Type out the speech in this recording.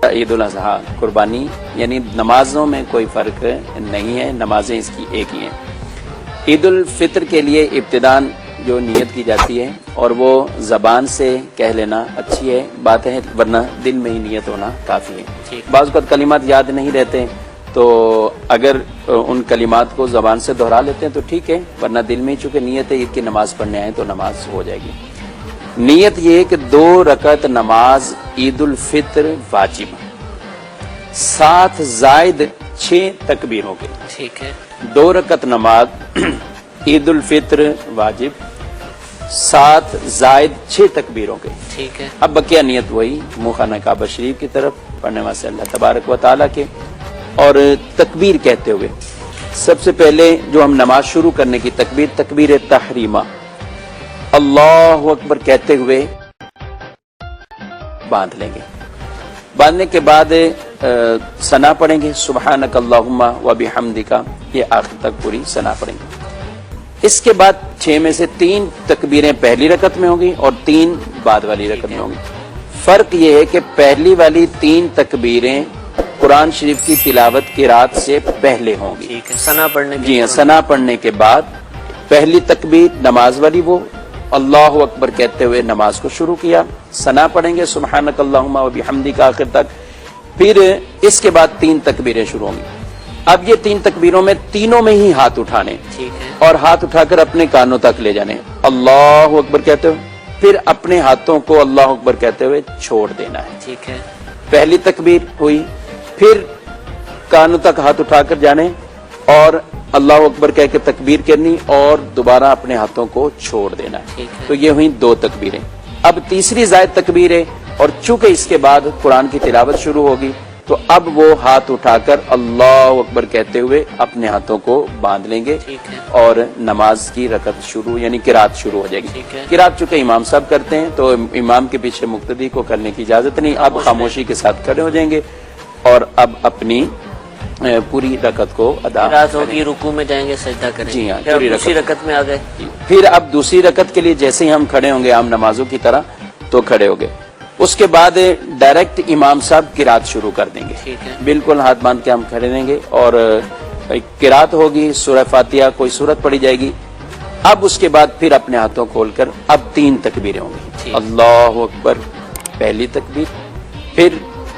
عید الاضحیٰ قربانی یعنی نمازوں میں کوئی فرق نہیں ہے، نمازیں اس کی ایک ہی ہیں۔ عید الفطر کے لیے ابتداً جو نیت کی جاتی ہے اور وہ زبان سے کہہ لینا اچھی ہے بات ہے، ورنہ دل میں ہی نیت ہونا کافی ہے۔ بعض اوقات کلمات یاد نہیں رہتے تو اگر ان کلمات کو زبان سے دہرا لیتے ہیں تو ٹھیک ہے، ورنہ دل میں چونکہ نیت ہے عید کی نماز پڑھنے آئے تو نماز ہو جائے گی۔ نیت یہ ہے کہ 2 رکعت نماز عید الفطر واجب 7 زائد 6 تکبیروں کے، ٹھیک ہے۔ 2 رکعت نماز عید الفطر واجب 7 زائد 6 تکبیروں کے، ٹھیک ہے۔ اب بقیہ نیت وہی منہ خانہ کعبہ شریف کی طرف پڑھنے واسطے اللہ تبارک و تعالیٰ کے، اور تکبیر کہتے ہوئے سب سے پہلے جو ہم نماز شروع کرنے کی تکبیر تحریمہ اللہ اکبر کہتے ہوئے باندھ لیں گے۔ باندھنے کے بعد ثنا پڑھیں گے سبحانک اللہم و بحمدک، یہ آخر تک پوری ثنا پڑھیں گے۔ اس کے بعد 6 میں سے 3 تکبیریں پہلی رکعت میں ہوں گی اور 3 بعد والی رکعت میں ہوں گی۔ فرق یہ ہے کہ پہلی والی 3 تکبیریں قرآن شریف کی تلاوت قرات سے پہلے ہوں گی، ٹھیک ہے، ثنا پڑھنے جی ہاں، ثنا پڑھنے کے بعد پہلی تکبیر نماز والی وہ اللہ اکبر کہتے ہوئے نماز کو شروع کیا، ثنا پڑھیں گے سبحانک اللہم و بحمدک آخر تک، پھر اس کے بعد 3 تکبیریں شروع ہوں گی۔ اب یہ 3 تکبیروں میں تینوں میں ہی ہاتھ اٹھانے، ٹھیک ہے، اور ہاتھ اٹھا کر اپنے کانوں تک لے جانے اللہ اکبر کہتے ہوئے، پھر اپنے ہاتھوں کو اللہ اکبر کہتے ہوئے چھوڑ دینا ہے۔ ٹھیک ہے، پہلی تکبیر ہوئی، پھر کانوں تک ہاتھ اٹھا کر جانے اور اللہ اکبر کہہ کے تکبیر کرنی اور دوبارہ اپنے ہاتھوں کو چھوڑ دینا ہے۔ تو یہ ہوئی 2 تکبیریں۔ اب تیسری زائد تکبیر ہے، اور چونکہ اس کے بعد قرآن کی تلاوت شروع ہوگی تو اب وہ ہاتھ اٹھا کر اللہ اکبر کہتے ہوئے اپنے ہاتھوں کو باندھ لیں گے اور نماز کی رکعت شروع یعنی قرات شروع ہو جائے گی۔ قرات چونکہ امام صاحب کرتے ہیں تو امام کے پیچھے مقتدی کو کرنے کی اجازت نہیں، اب خاموشی کے ساتھ کھڑے ہو جائیں گے اور اب اپنی پوری رکعت کو ادا ہوگی، رکوع میں جائیں گے، سجدہ کریں گے، جی ہاں، پھر دوسری رکعت میں آ گئے۔ پھر اب دوسری رکعت کے لیے جیسے ہی ہم کھڑے ہوں گے عام نمازوں کی طرح تو کھڑے ہو گئے، اس کے بعد ڈائریکٹ امام صاحب قرات شروع کر دیں گے، بالکل ہاتھ باندھ کے ہم کھڑے رہیں گے اور قرات ہوگی، سورہ فاتحہ کوئی سورت پڑھی جائے گی۔ اب اس کے بعد پھر اپنے ہاتھوں کھول کر اب 3 تکبیریں ہوں گی، اللہ اکبر پہلی تکبیر، پھر